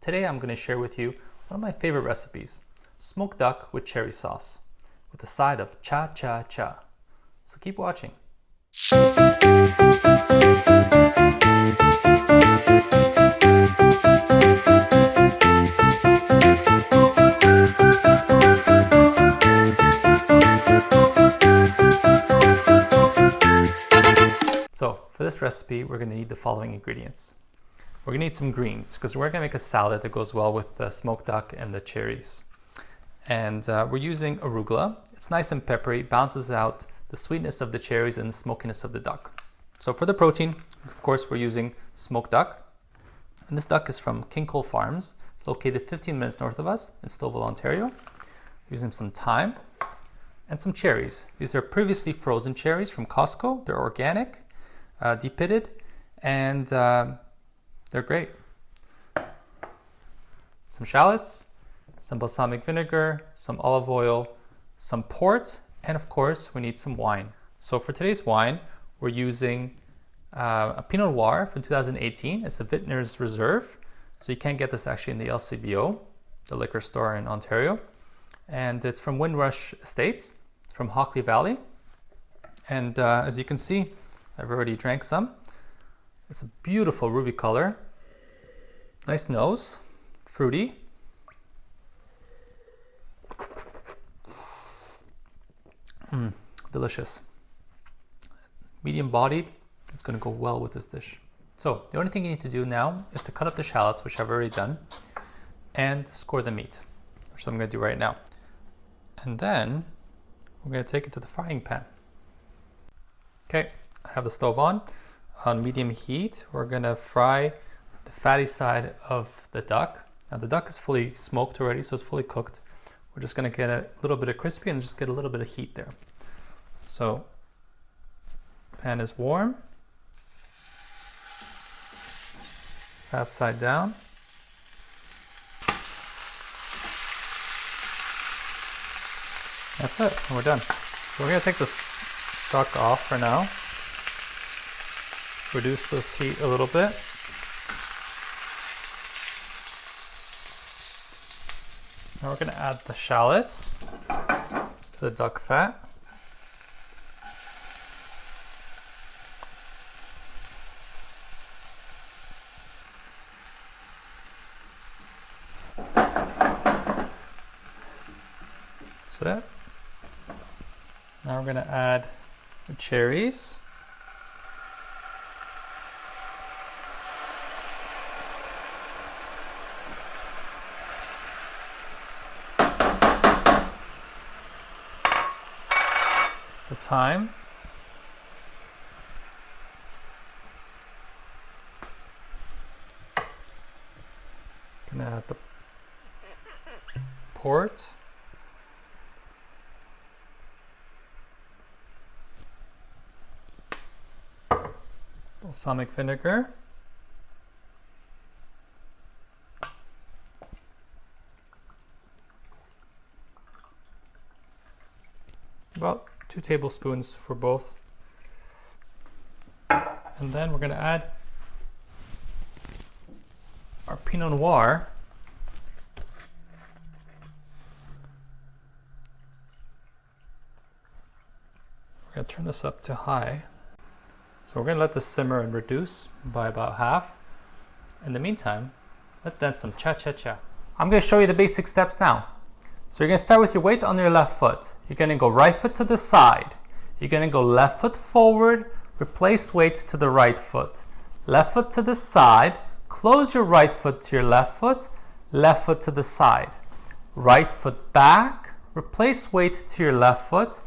Today I'm going to share with you one of my favorite recipes, smoked duck with cherry sauce, with a side of cha-cha-cha. So keep watching. So for this recipe, we're going to need the following ingredients. We're going to need some greens because we're going to make a salad that goes well with the smoked duck and the cherries. And we're using arugula. It's nice and peppery, balances out the sweetness of the cherries and the smokiness of the duck. So for the protein, of course, we're using smoked duck. And this duck is from King Cole Farms. It's located 15 minutes north of us in Stouffville, Ontario. We're using some thyme and some cherries. These are previously frozen cherries from Costco. They're organic, depitted, and they're great. Some shallots, some balsamic vinegar, some olive oil, some port, and of course we need some wine. So for today's wine, we're using a Pinot Noir from 2018. It's a Vintner's Reserve. So you can get this actually in the LCBO, the liquor store in Ontario. And it's from Windrush Estates. It's from Hockley Valley. And as you can see, I've already drank some. It's a beautiful ruby color. Nice nose, fruity. Delicious. Medium bodied, it's going to go well with this dish. So the only thing you need to do now is to cut up the shallots, which I've already done, and score the meat, which I'm going to do right now. And then we're going to take it to the frying pan. Okay, I have the stove on medium heat. We're going to fry the fatty side of the duck. Now the duck is fully smoked already, so it's fully cooked. We're just going to get a little bit of crispy and just get a little bit of heat there. So pan is warm. Half side down. That's it, and we're done. So we're going to take this duck off for now. Reduce this heat a little bit. Now we're going to add the shallots to the duck fat. That's it. Now we're going to add the cherries. The thyme. Gonna add the port. Balsamic vinegar. About 2 tablespoons for both. And then we're going to add our Pinot Noir. We're going to turn this up to high. So we're going to let this simmer and reduce by about half. In the meantime, let's dance some cha-cha-cha. I'm going to show you the basic steps now. So you're going to start with your weight on your left foot. You're going to go right foot to the side. You're going to go left foot forward, replace weight to the right foot. Left foot to the side, close your right foot to your left foot to the side. Right foot back, replace weight to your left foot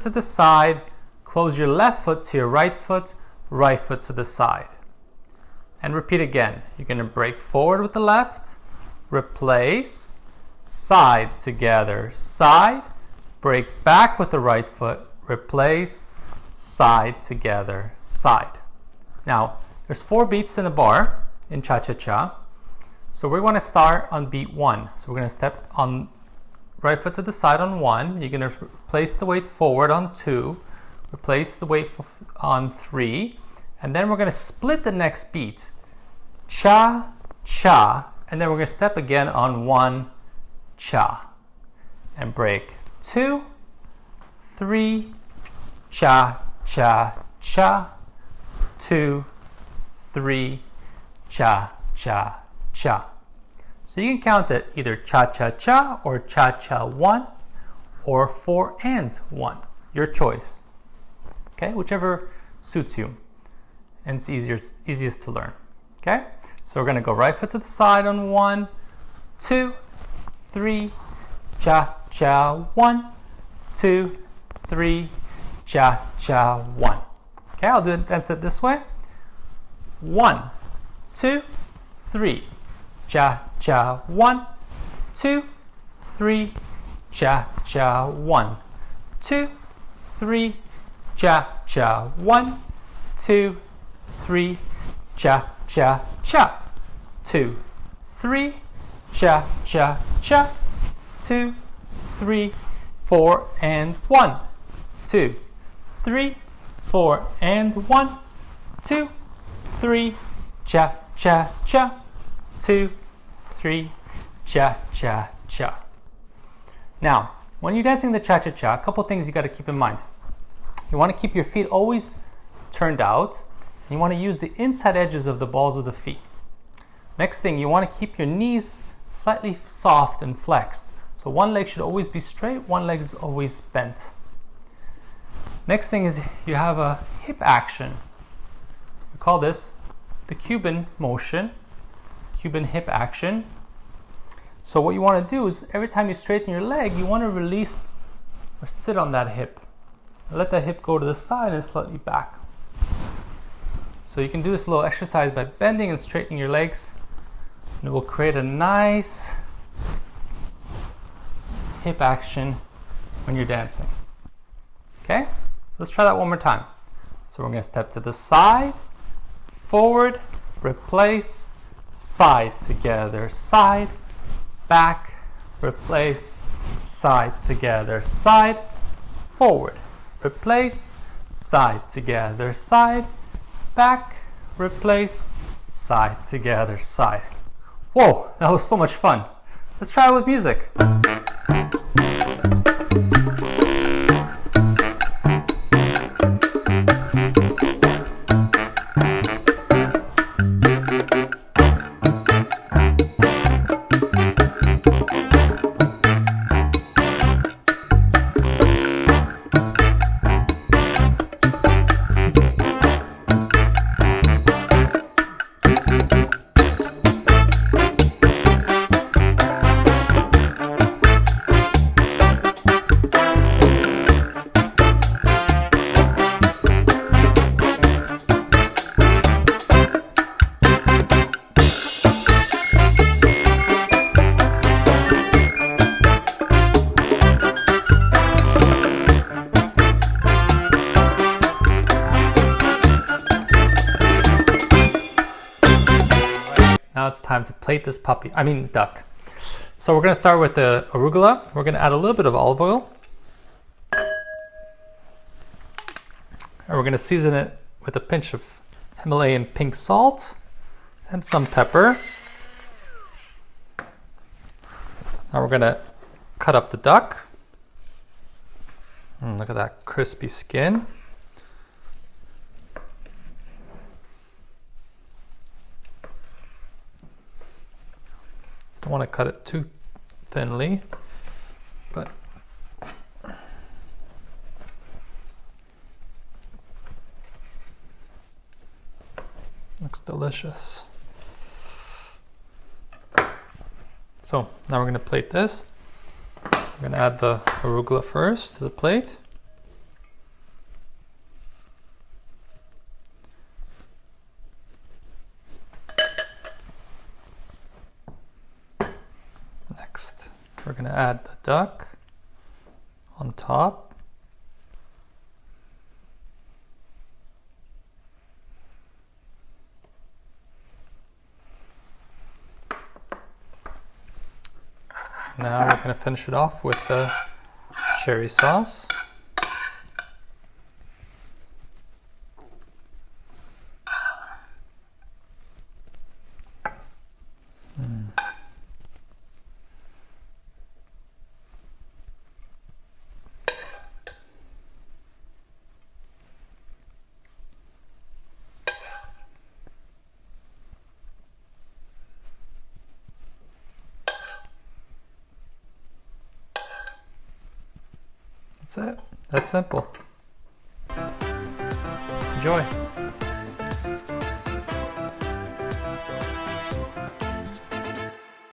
to the side, close your left foot to your right foot to the side. And repeat again. You're going to break forward with the left, replace, side together, side, break back with the right foot, replace, side together, side. Now, there's 4 beats in the bar in cha-cha-cha. So we want to start on beat 1. So we're going to step on right foot to the side on 1. You're going to place the weight forward on 2, replace the weight on 3, and then we're going to split the next beat. Cha, cha, and then we're going to step again on 1, cha, and break 2, 3, cha, cha, cha, 2, 3, cha, cha, cha. So you can count it either cha, cha, cha, or cha, cha, 1, or 4 and 1, your choice. Okay, whichever suits you, and it's easiest to learn. Okay, so we're going to go right foot to the side on 1, 2, 3, cha, cha, 1, 2, 3, cha, cha, 1. Okay, I'll dance it this way. 1, 2, 3, cha, cha, 1, 2, 3, cha, cha, 1, 2, 3, cha, cha, 1, 2, 3, cha, cha, cha, 2, 3, cha, cha, cha, 2, 3, 4 and 1, 2, 3, 4 and 1, 2, 3, cha, cha, cha, 2, 3, cha, cha, cha. Now, when you're dancing the cha-cha-cha, a couple things you got to keep in mind. You want to keep your feet always turned out, and you want to use the inside edges of the balls of the feet. Next thing, you want to keep your knees slightly soft and flexed. So one leg should always be straight, one leg is always bent. Next thing is you have a hip action. We call this the Cuban motion, Cuban hip action. So what you want to do is every time you straighten your leg, you want to release or sit on that hip. Let that hip go to the side and slightly back. So you can do this little exercise by bending and straightening your legs, and it will create a nice hip action when you're dancing. Okay, let's try that one more time. So we're going to step to the side, forward, replace, side together, side, back, replace, side together, side, forward, replace, side together, side, back, replace, side together, side. Whoa, that was so much fun. Let's try it with music. Now it's time to plate this duck. So we're going to start with the arugula. We're going to add a little bit of olive oil. And we're going to season it with a pinch of Himalayan pink salt and some pepper. Now we're going to cut up the duck. Look at that crispy skin. Don't want to cut it too thinly, but looks delicious. So now we're going to plate this. I'm going to add the arugula first to the plate. Next, we're going to add the duck on top. Now we're going to finish it off with the cherry sauce. That's it. That's simple. Enjoy.